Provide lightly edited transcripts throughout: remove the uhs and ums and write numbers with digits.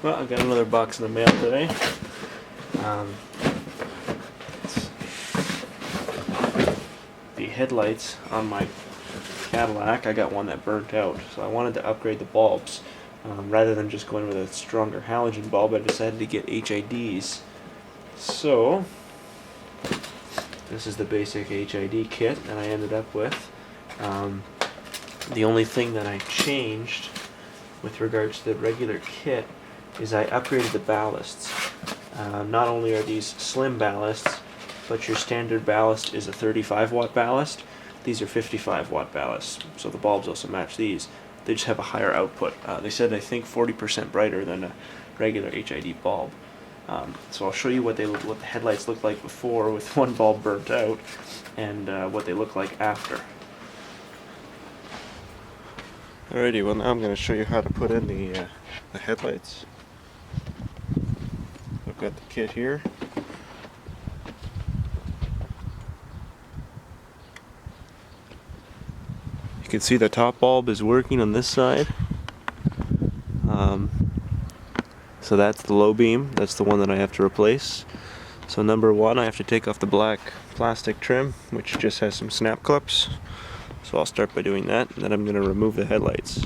Well, I got another box in the mail today. It's the headlights on my Cadillac. I got one that burnt out, so I wanted to upgrade the bulbs. Rather than just going with a stronger halogen bulb, I decided to get HIDs. So, this is the basic HID kit that I ended up with. The only thing that I changed with regards to the regular kit is I upgraded the ballasts. Not only are these slim ballasts, but your standard ballast is a 35 watt ballast. These are 55 watt ballasts, so the bulbs also match these. They just have a higher output. They said I think 40% brighter than a regular HID bulb. So I'll show you what the headlights look like before with one bulb burnt out, and what they look like after. Alrighty, well now I'm going to show you how to put in the headlights. I've got the kit here. You can see the top bulb is working on this side. So that's the low beam, that's the one that I have to replace. So number one, I have to take off the black plastic trim, which just has some snap clips. So I'll start by doing that, and then I'm going to remove the headlights.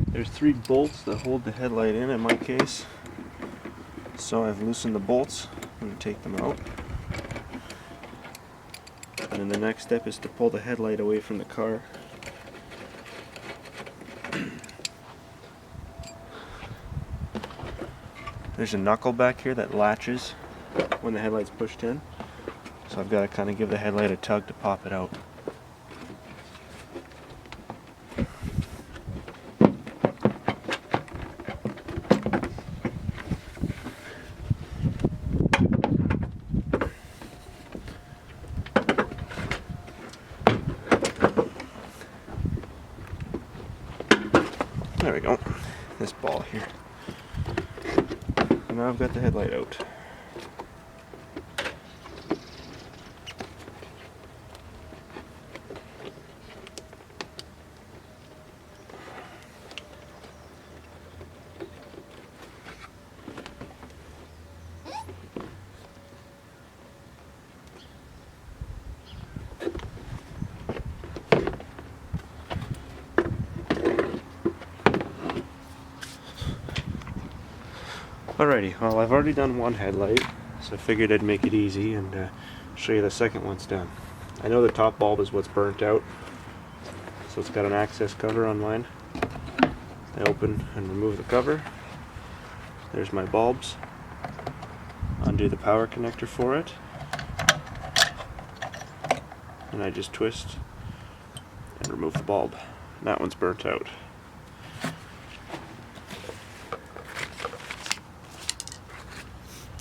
There's 3 bolts that hold the headlight in my case. So I've loosened the bolts. I'm going to take them out. And then the next step is to pull the headlight away from the car. There's a knuckle back here that latches when the headlight's pushed in. So I've got to kind of give the headlight a tug to pop it out. There we go. This ball here. And now I've got the headlight out. Alrighty, well I've already done one headlight, so I figured I'd make it easy and show you the second one's done. I know the top bulb is what's burnt out, so it's got an access cover on mine. I open and remove the cover. There's my bulbs. Undo the power connector for it. And I just twist and remove the bulb. That one's burnt out.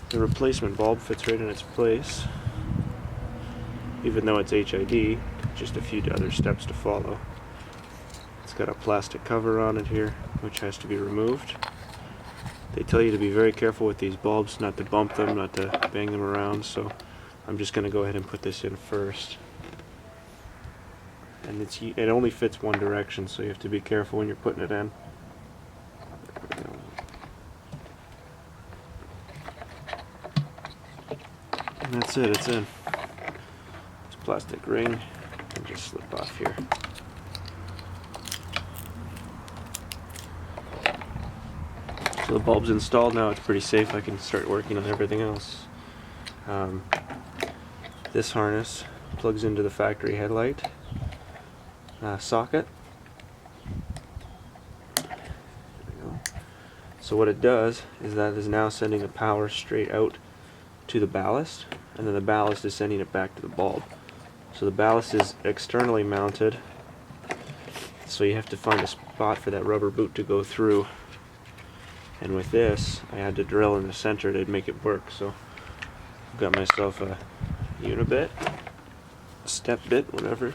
The replacement bulb fits right in its place, even though it's HID, just a few other steps to follow. It's got a plastic cover on it here, which has to be removed. They tell you to be very careful with these bulbs, not to bump them, not to bang them around, so I'm just going to go ahead and put this in first. And it only fits one direction, so you have to be careful when you're putting it in. And that's it, it's in. This plastic ring can just slip off here. So the bulb's installed now, it's pretty safe. I can start working on everything else. This harness plugs into the factory headlight socket. There we go. So what it does is that is now sending the power straight out to the ballast, and then the ballast is sending it back to the bulb. So the ballast is externally mounted, so you have to find a spot for that rubber boot to go through. And with this, I had to drill in the center to make it work. So I've got myself a unibit, a step bit, whatever,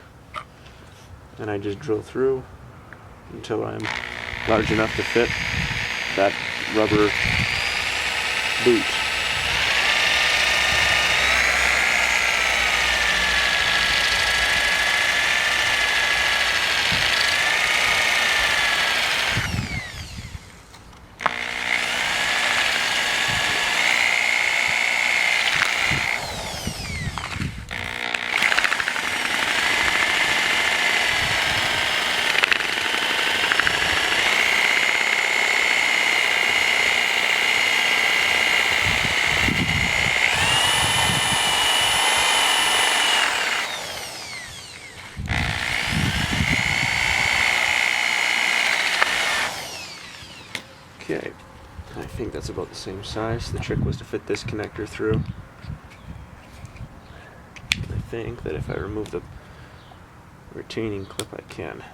and I just drill through until I'm large enough to fit that rubber boot. Okay, I think that's about the same size. The trick was to fit this connector through. I think that if I remove the retaining clip, I can.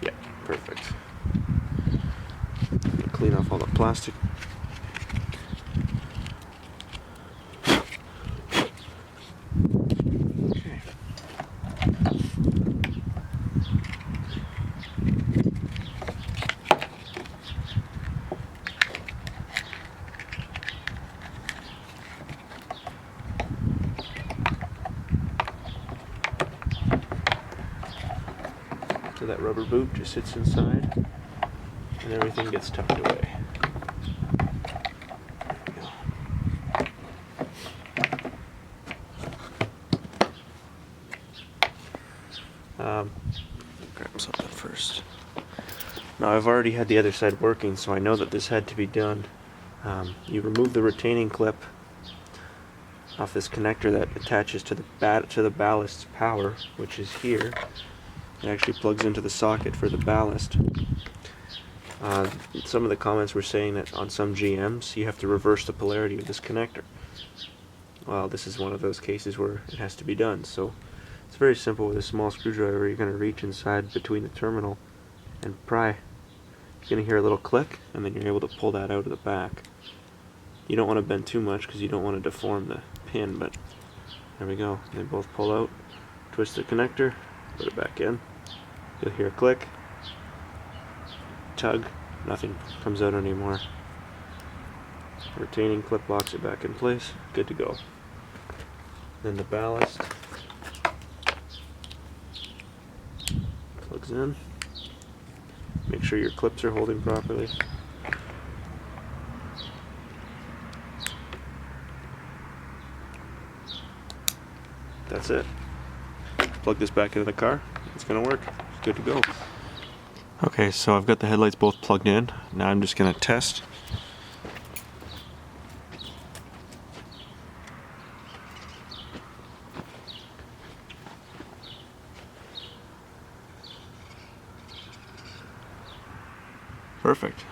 Yeah, perfect. Clean off all the plastic. Okay. So that rubber boot just sits inside and everything gets tucked away. There we go. Grab something first. Now I've already had the other side working, so I know that this had to be done. You remove the retaining clip off this connector that attaches to the ballast's power, which is here. It actually plugs into the socket for the ballast. Some of the comments were saying that on some GMs you have to reverse the polarity of this connector. Well, this is one of those cases where it has to be done. So it's very simple. With a small screwdriver, you're going to reach inside between the terminal and pry. You're going to hear a little click, and then you're able to pull that out of the back. You don't want to bend too much because you don't want to deform the pin, but there we go. They both pull out. Twist the connector, put it back in. You'll hear a click, tug, nothing comes out anymore. Retaining clip locks it back in place, good to go. Then the ballast plugs in. Make sure your clips are holding properly. That's it. Plug this back into the car. It's gonna work. It's good to go. Okay, so I've got the headlights both plugged in. Now I'm just gonna test. Perfect.